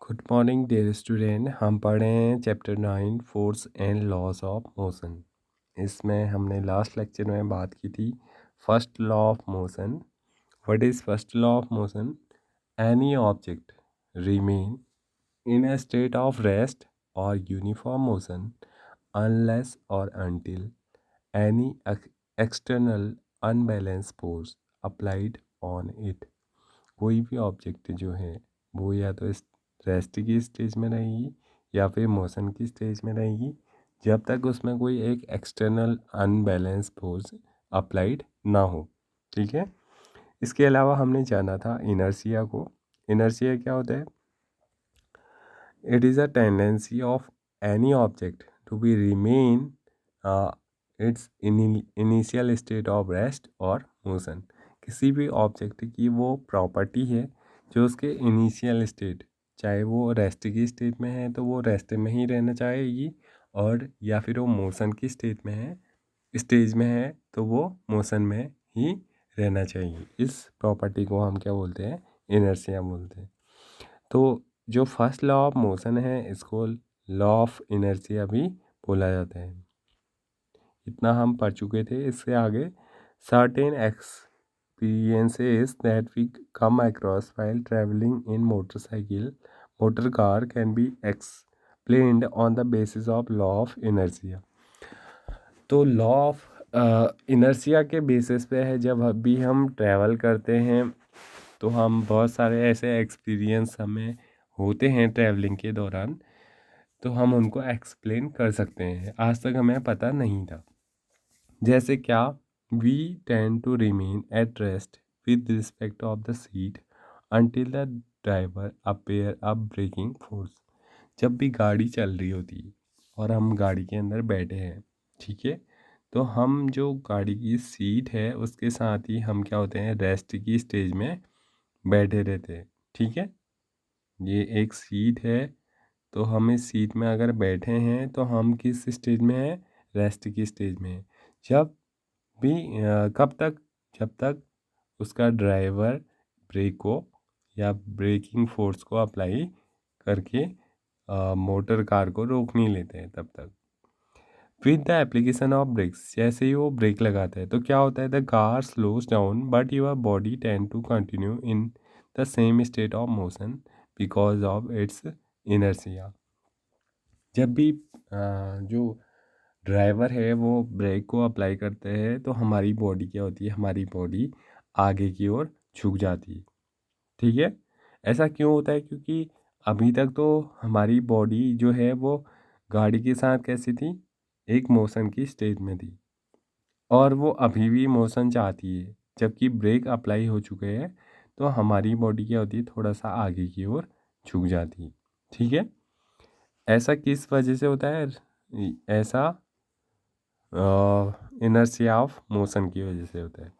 Good morning dear student. हम पढ़ रहे हैं chapter 9 force and laws of motion. इसमें हमने लास्ट लेक्चर में बात की थी first law of motion. What is first law of motion? Any object remain in a state of rest or uniform motion unless or until any external unbalance force applied on it. कोई भी object जो है वो या तो इस rest की stage में रहेगी या फिर मोशन की स्टेज में रहेगी जब तक उसमें कोई एक एक्सटर्नल अनबैलेंस फोर्स अप्लाइड ना हो। ठीक है। इसके अलावा हमने जाना था इनर्शिया को। इनर्शिया क्या होता है? It is a tendency of any object to be remain its initial state of rest or motion. किसी भी ऑब्जेक्ट की वो प्रॉपर्टी है जो उसके इनिशियल स्टेट, चाहे वो रेस्ट की स्टेट में है तो वो रेस्ट में ही रहना चाहेगी, और या फिर वो मोशन की स्टेज में है तो वो मोशन में ही रहना चाहिए। इस प्रॉपर्टी को हम क्या बोलते हैं? इनर्शिया बोलते हैं। तो जो फर्स्ट लॉ ऑफ मोशन है इसको लॉ ऑफ इनर्शिया भी बोला जाता है। इतना हम पढ़ चुके थे। इससे आगे certain experiences that we come across while traveling in motor car can be explained on the basis of law of inertia। तो लॉ ऑफ इनर्शिया के बेसिस पे है, जब अभी हम ट्रैवल करते हैं तो हम बहुत सारे ऐसे एक्सपीरियंस हमें होते हैं ट्रैवलिंग के दौरान, तो हम उनको एक्सप्लेन कर सकते हैं। आज तक हमें पता नहीं था। जैसे क्या? We tend to remain at rest with respect of the seat until the driver appear a braking force. जब भी गाड़ी चल रही होती है और हम गाड़ी के अंदर बैठे हैं, ठीक है, तो हम जो गाड़ी की सीट है उसके साथ ही हम क्या होते हैं? रेस्ट की स्टेज में बैठे रहते हैं। ठीक है। ये एक सीट है, तो हम इस सीट में अगर बैठे हैं तो हम किस स्टेज में हैं? रेस्ट की स्टेज में हैं। जब भी कब तक? जब तक उसका ड्राइवर ब्रेक को या ब्रेकिंग फोर्स को अप्लाई करके मोटर कार को रोक नहीं लेते हैं तब तक। With the application of brakes, जैसे ही वो ब्रेक लगाता है तो क्या होता है? The car slows down but your body tend to continue in the same state of motion because of its inertia. जब भी जो ड्राइवर है वो ब्रेक को अप्लाई करते हैं तो हमारी बॉडी क्या होती है? हमारी बॉडी आगे की ओर झुक जाती है। ठीक है। ऐसा क्यों होता है? क्योंकि अभी तक तो हमारी बॉडी जो है वो गाड़ी के साथ कैसी थी? एक मोशन की स्टेज में थी, और वो अभी भी मोशन चाहती है। जबकि ब्रेक अप्लाई हो चुके हैं तो हमारी बॉडी क्या होती है? थोड़ा सा आगे की ओर झुक जाती है। ठीक है। ऐसा किस वजह से होता है? ऐसा इनर्शिया ऑफ मोशन की वजह से होता है।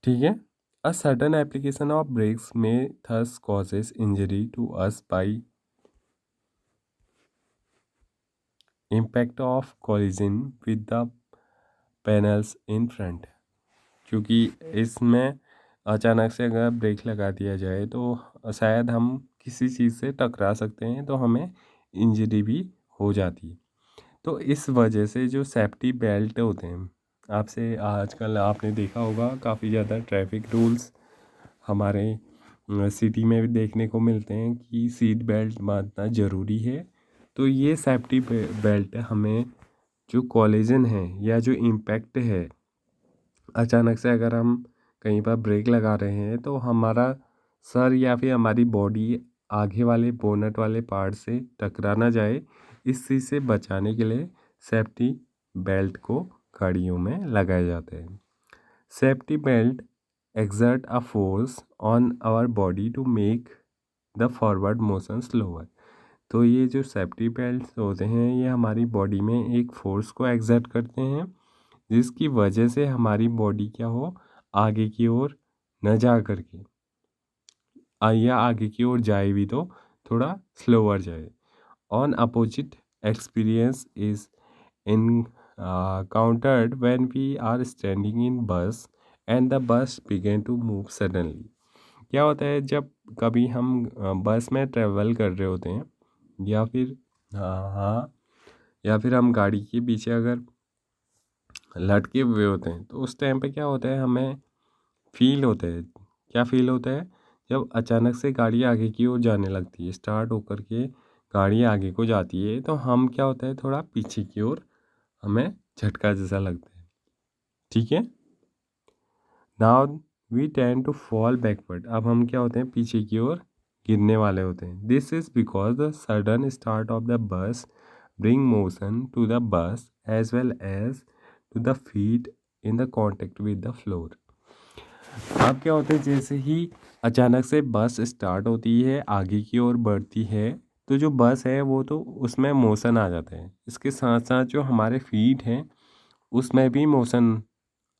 ठीक है। A sudden application of brakes में thus causes injury to us by impact of collision with the panels in front. क्योंकि इसमें अचानक से अगर ब्रेक लगा दिया जाए तो शायद हम किसी चीज़ से टकरा सकते हैं, तो हमें इंजरी भी हो जाती है। तो इस वजह से जो सेफ्टी बेल्ट होते हैं, आपसे आजकल आपने देखा होगा काफ़ी ज़्यादा ट्रैफिक रूल्स हमारे सिटी में भी देखने को मिलते हैं कि सीट बेल्ट बांधना ज़रूरी है। तो ये सेफ्टी बेल्ट हमें जो कॉलिजन है या जो इम्पैक्ट है, अचानक से अगर हम कहीं पर ब्रेक लगा रहे हैं तो हमारा सर या फिर हमारी बॉडी आगे वाले बोनट वाले पार्ट से टकरा ना जाए, इस चीज़ से बचाने के लिए सेफ्टी बेल्ट को गाड़ियों में लगाए जाते हैं। Safety belt exert a force on our body to make the forward motion slower। तो ये जो सेफ्टी बेल्ट होते हैं ये हमारी बॉडी में एक फोर्स को एक्सर्ट करते हैं जिसकी वजह से हमारी बॉडी क्या हो? आगे की ओर न जा करके या आगे की ओर जाए भी तो थोड़ा स्लोअर जाए। On opposite experience is encountered when we are standing in bus and the bus began to move suddenly। क्या होता है जब कभी हम बस में ट्रेवल कर रहे होते हैं या फिर हाँ या फिर हम गाड़ी के पीछे अगर लटके हुए होते हैं तो उस टाइम पे क्या होता है, हमें फील होता है। क्या फील होता है? जब अचानक से गाड़ी आगे की ओर जाने लगती है, स्टार्ट होकर के गाड़ी आगे को जाती है, तो हम क्या होता है थोड़ा पीछे की ओर हमें झटका जैसा लगता है। ठीक है, now we tend to fall backward. अब हम क्या होते हैं, पीछे की ओर गिरने वाले होते हैं। This is because the sudden start of the bus bring motion to the bus as well as to the feet in the contact with the floor. अब क्या होता है, जैसे ही अचानक से बस स्टार्ट होती है, आगे की ओर बढ़ती है, तो जो बस है वो तो उसमें मोशन आ जाता है। इसके साथ साथ जो हमारे फीट हैं उसमें भी मोशन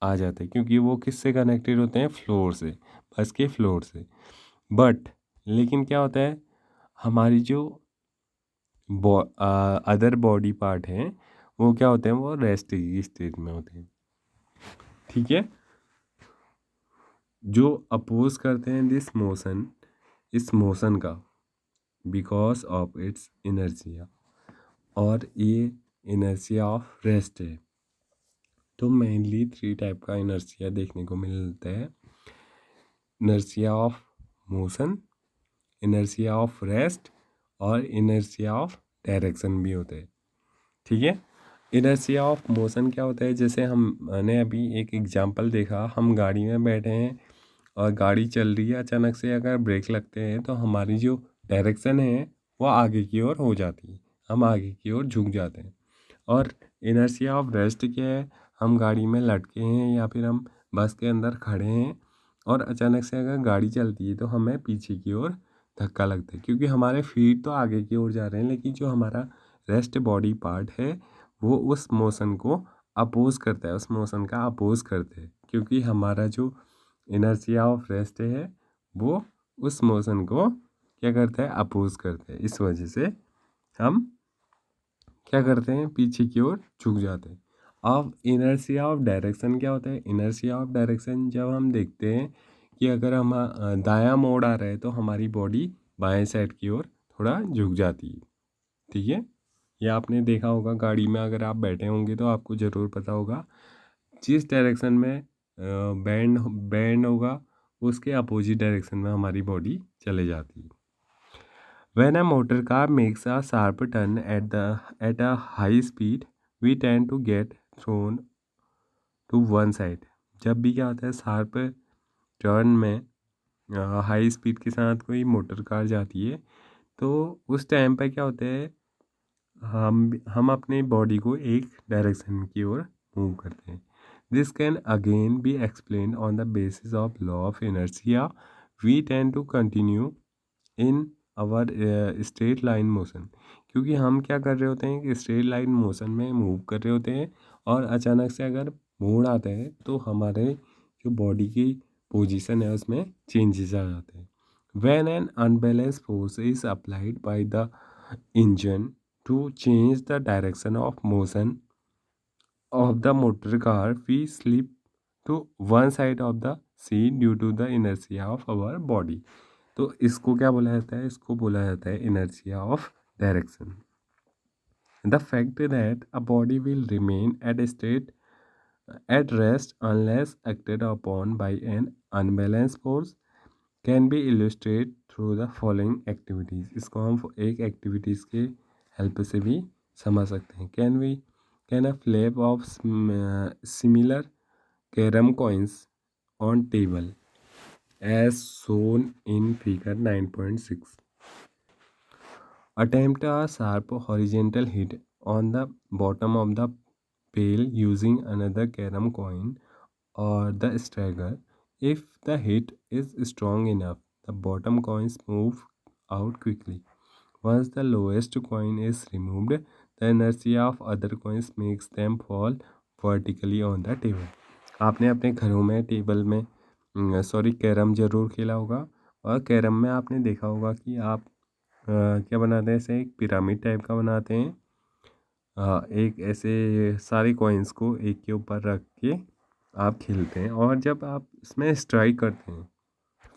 आ जाता है, क्योंकि वो किससे कनेक्टेड होते हैं, फ्लोर से, बस के फ्लोर से। बट लेकिन क्या होता है, हमारी जो अदर बॉडी पार्ट हैं वो क्या होते हैं, वो रेस्ट की स्टेज में होते हैं। ठीक है, जो अपोज करते हैं दिस मोशन, इस मोशन का, बिकॉज ऑफ इट्स इनर्जिया, और ये इनर्जिया ऑफ रेस्ट है। तो मेनली 3 टाइप का इनर्जिया देखने को मिलता है। Inertia of motion, inertia of rest और इनर्शिया ऑफ डायरेक्शन भी होते हैं। ठीक है, इनर्शिया ऑफ मोशन क्या होता है, जैसे हमने अभी एक एग्जांपल देखा, हम गाड़ी में बैठे हैं और गाड़ी चल रही है, अचानक से अगर ब्रेक लगते हैं तो हमारी जो डायरेक्शन है वो आगे की ओर हो जाती है, हम आगे की ओर झुक जाते हैं। और इनर्शिया ऑफ रेस्ट क्या है, हम गाड़ी में लटके हैं या फिर हम बस के अंदर खड़े हैं और अचानक से अगर गाड़ी चलती है तो हमें पीछे की ओर धक्का लगता है, क्योंकि हमारे फीट तो आगे की ओर जा रहे हैं, लेकिन जो हमारा रेस्ट बॉडी पार्ट है वो उस मोशन को अपोज करता है, उस मोशन का अपोज करते हैं, क्योंकि हमारा जो इनर्शिया ऑफ रेस्ट है वो उस मोशन को क्या करता है, अपोज करता है। इस वजह से हम क्या करते हैं, पीछे की ओर झुक जाते हैं। अब इनर्शिया ऑफ डायरेक्शन क्या होता है? इनर्शिया ऑफ डायरेक्शन जब हम देखते हैं कि अगर हम दायां मोड़ आ रहा है तो हमारी बॉडी बाएं साइड की ओर थोड़ा झुक जाती है। ठीक है, ये आपने देखा होगा, गाड़ी में अगर आप बैठे होंगे तो आपको ज़रूर पता होगा, जिस डायरेक्शन में बैंड बैंड होगा उसके अपोजिट डायरेक्शन में हमारी बॉडी चले जाती है। When a motor car makes a sharp turn at a high speed, we tend to get thrown to one side. जब भी क्या होता है, शार्प टर्न में हाई स्पीड के साथ कोई मोटर कार जाती है तो उस टाइम पे क्या होता है, हम अपने बॉडी को एक डायरेक्शन की ओर मूव करते हैं। This can again be explain on the basis of law of inertia. We tend to continue in our straight line motion, क्योंकि हम क्या कर रहे होते हैं कि स्ट्रेट लाइन मोशन में मूव कर रहे होते हैं और अचानक से अगर मोड़ आता है तो हमारे जो बॉडी की पोजीशन है उसमें चेंजेस आ जाते हैं। When an unbalance force is applied by the engine to change the direction of motion of the motor car, we slip to one side of the seat due to the inertia of our body. तो इसको क्या बोला जाता है? इसको बोला जाता है inertia of direction. The fact that a body will remain at rest unless acted upon by an unbalanced force can be illustrated through the following activities. इसको हम एक एक्टिविटीज़ के हेल्प से भी समझ सकते हैं। Can a flap of similar carrom coins on table as shown in figure 9.6 attempt a sharp horizontal hit on the bottom of the pail using another carom coin or the stagger. If the hit is strong enough, the bottom coins move out quickly. Once the lowest coin is removed, the inertia of other coins makes them fall vertically on the table. आपने अपने घरों में table में carrom ज़रूर खेला होगा, और carrom में आपने देखा होगा कि आप क्या बनाते हैं, ऐसे एक पिरामिड टाइप का बनाते हैं। एक ऐसे सारे कॉइन्स को एक के ऊपर रख के आप खेलते हैं, और जब आप इसमें स्ट्राइक करते हैं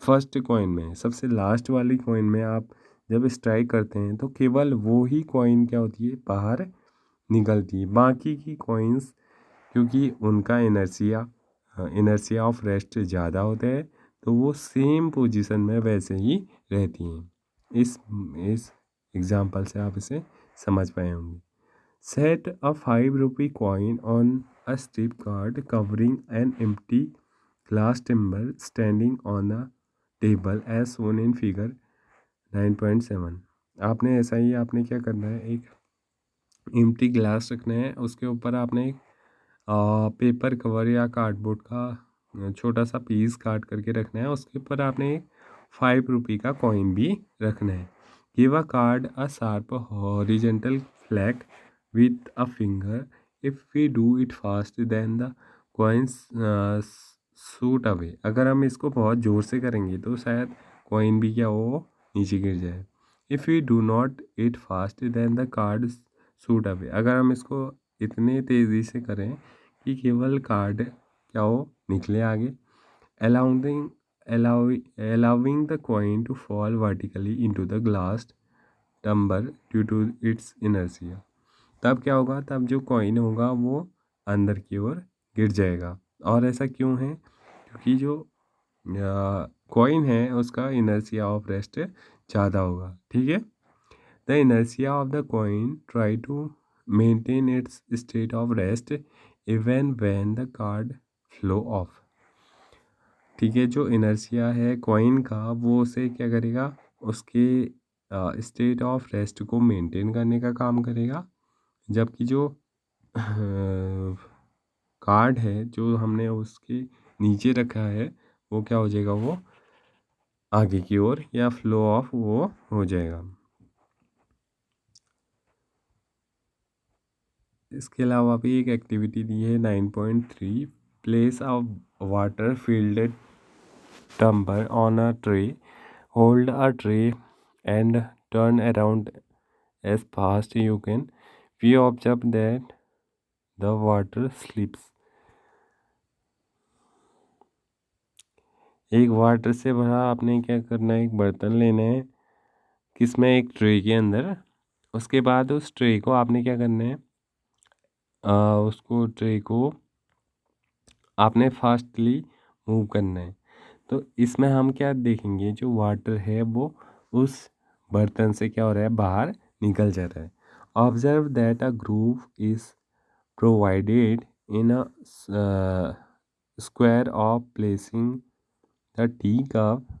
फर्स्ट कॉइन में, सबसे लास्ट वाली कॉइन में आप जब स्ट्राइक करते हैं तो केवल वो ही कॉइन क्या होती है, बाहर निकलती है। बाकी की कॉइन्स क्योंकि उनका इनर्शिया ऑफ रेस्ट ज़्यादा होता है तो वो सेम पोजीशन में वैसे ही रहती हैं। इस एग्जांपल से आप इसे समझ पाए होंगे। Set a 5 rupee coin on a strip card covering an empty glass timber standing on a table as shown in figure 9.7। आपने ऐसा ही आपने क्या करना है, एक एम्प्टी ग्लास रखना है, उसके ऊपर आपने एक पेपर कवर या कार्डबोर्ड का छोटा सा पीस काट करके रखना है। उसके ऊपर आपने एक 5 रुपये का कॉइन भी रखना है। Give a card a sharp horizontal flag with a finger. If we do it fast then the coins shoot away. अगर हम इसको बहुत ज़ोर से करेंगे तो शायद कॉइन भी क्या हो, नीचे गिर जाए। If we do not it fast then the card shoot away. अगर हम इसको इतने तेज़ी से करें कि केवल कार्ड क्या हो, निकले आगे। Allowing allowing the coin to fall vertically into the glass tumbler due to its inertia। तब क्या होगा, तब जो कॉइन होगा वो अंदर की ओर गिर जाएगा। और ऐसा क्यों है, क्योंकि जो कॉइन है उसका इनर्शिया ऑफ रेस्ट ज़्यादा होगा। ठीक है। The inertia of the coin try to maintain its state of rest even when the card flow off। ठीक है, जो इनर्शिया है कॉइन का वो उसे क्या करेगा, उसके स्टेट ऑफ रेस्ट को मेंटेन करने का काम करेगा। जबकि जो कार्ड है जो हमने उसके नीचे रखा है वो क्या हो जाएगा, वो आगे की ओर या फ्लो ऑफ वो हो जाएगा। इसके अलावा भी एक एक्टिविटी दी है 9.3। Place a water field tumbler on a tray, hold a tray and turn around as fast you can. We observe that the water slips. एक वाटर से भरा आपने क्या करना है, एक बर्तन लेना है, किसमें, एक ट्रे के अंदर। उसके बाद उस ट्रे को आपने क्या करना है, उसको ट्रे को आपने फास्टली मूव करना है। तो इसमें हम क्या देखेंगे, जो वाटर है वो उस बर्तन से क्या हो रहा है, बाहर निकल जा रहा है। Observe that a groove is provided in a square of placing the tea cup.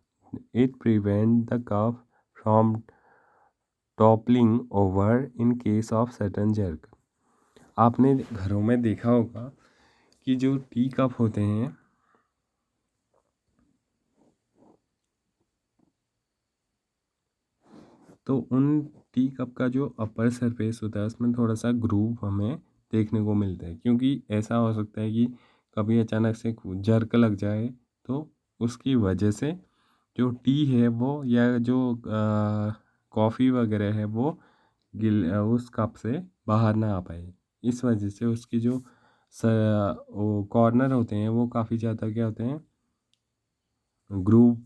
It prevent the cup from toppling over in case of sudden jerk. आपने घरों में देखा होगा कि जो टी कप होते हैं तो उन टी कप का जो अपर सरफेस होता है उसमें थोड़ा सा ग्रूव हमें देखने को मिलता है, क्योंकि ऐसा हो सकता है कि कभी अचानक से जर्क लग जाए तो उसकी वजह से जो टी है वो या जो कॉफ़ी वगैरह है वो उस कप से बाहर ना आ पाए। इस वजह से उसकी जो वो कॉर्नर होते हैं वो काफ़ी ज़्यादा क्या होते हैं, ग्रूव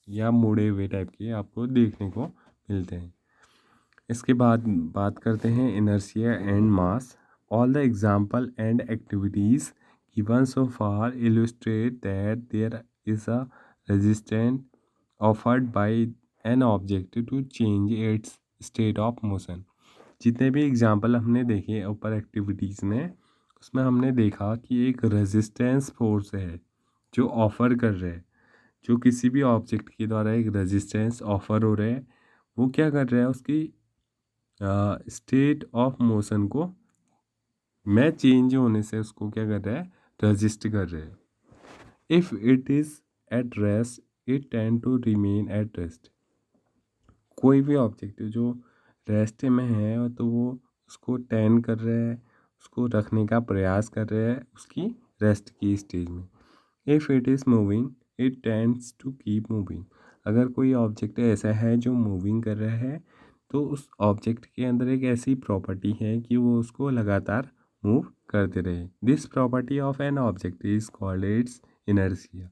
या मुड़े हुए टाइप के आपको देखने को मिलते हैं। इसके बाद बात करते हैं inertia and mass. All the example and activities given so far illustrate that there is a resistance offered by an object to change its state of motion. जितने भी एग्जाम्पल हमने देखे ऊपर एक्टिविटीज़ में, उसमें हमने देखा कि एक रेजिस्टेंस फोर्स है जो ऑफ़र कर रहे हैं, जो किसी भी ऑब्जेक्ट के द्वारा एक रेजिस्टेंस ऑफर हो रहा है वो क्या कर रहा है, उसकी स्टेट ऑफ मोशन को में चेंज होने से उसको क्या कर रहा है, रजिस्ट कर रहा है। If it is at rest it tend to remain at rest. कोई भी ऑब्जेक्ट जो रेस्ट में है तो वो उसको टेन कर रहा है, उसको रखने का प्रयास कर रहा है उसकी रेस्ट की स्टेज में। If it is moving it tends to keep moving. अगर कोई ऑब्जेक्ट ऐसा है जो मूविंग कर रहा है तो उस ऑब्जेक्ट के अंदर एक ऐसी प्रॉपर्टी है कि वो उसको लगातार मूव करते रहे। This property of an object is called its inertia.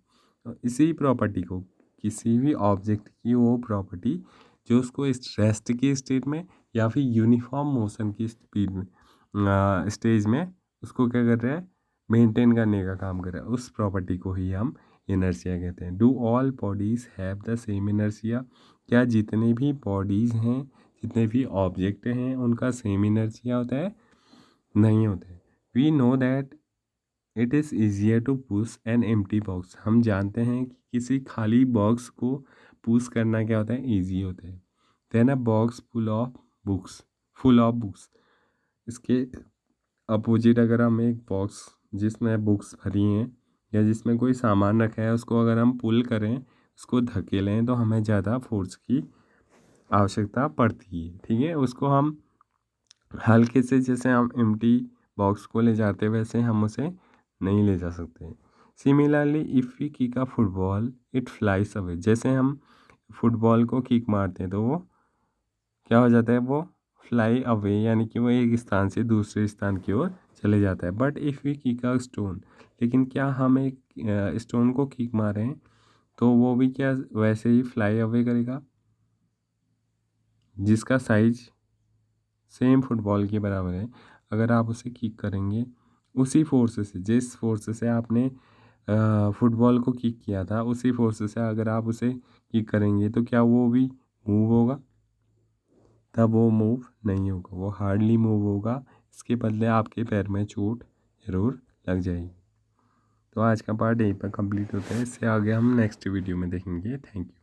तो इसी प्रॉपर्टी को किसी भी ऑब्जेक्ट की वो प्रॉपर्टी जो उसको इस रेस्ट की स्टेट में या फिर यूनिफॉर्म मोशन की स्पीड में स्टेज में उसको क्या कर रहा है, मेंटेन करने का काम कर रहा है, उस प्रॉपर्टी को ही हम इनर्शिया कहते हैं। Do all bodies have the same inertia? क्या जितने भी बॉडीज़ हैं, जितने भी ऑब्जेक्ट हैं, उनका सेम इनर्शिया होता है? नहीं होता है। We know that it is easier to push an empty box. हम जानते हैं कि किसी खाली बॉक्स को पुश करना क्या होता है, ईजी होता है। Then a box full of books. इसके अपोजिट अगर हम एक बॉक्स जिसमें बुक्स भरी हैं या जिसमें कोई सामान रखा है उसको अगर हम पुल करें, उसको धकेलें, तो हमें ज़्यादा फोर्स की आवश्यकता पड़ती है। ठीक है, उसको हम हल्के से, जैसे हम एम्प्टी बॉक्स को ले जाते वैसे हम उसे नहीं ले जा सकते। Similarly if we kick a football it flies away. जैसे हम फुटबॉल को किक मारते हैं तो वो क्या हो जाता है, वो फ्लाई अवे, यानी कि वो एक स्थान से दूसरे स्थान की ओर चले जाता है। But if we kick a stone, लेकिन क्या हम एक स्टोन को किक मारें तो वो भी क्या वैसे ही फ्लाई अवे करेगा, जिसका साइज सेम फुटबॉल के बराबर है। अगर आप उसे किक करेंगे उसी फोर्स से, जिस फोर्स से आपने फुटबॉल को किक किया था, उसी फोर्स से अगर आप उसे किक करेंगे तो क्या वो भी मूव होगा? तब वो मूव नहीं होगा, वो हार्डली मूव होगा। इसके बदले आपके पैर में चोट ज़रूर लग जाएगी। तो आज का पार्ट यहीं पर कंप्लीट होता है। इससे आगे हम नेक्स्ट वीडियो में देखेंगे। Thank you.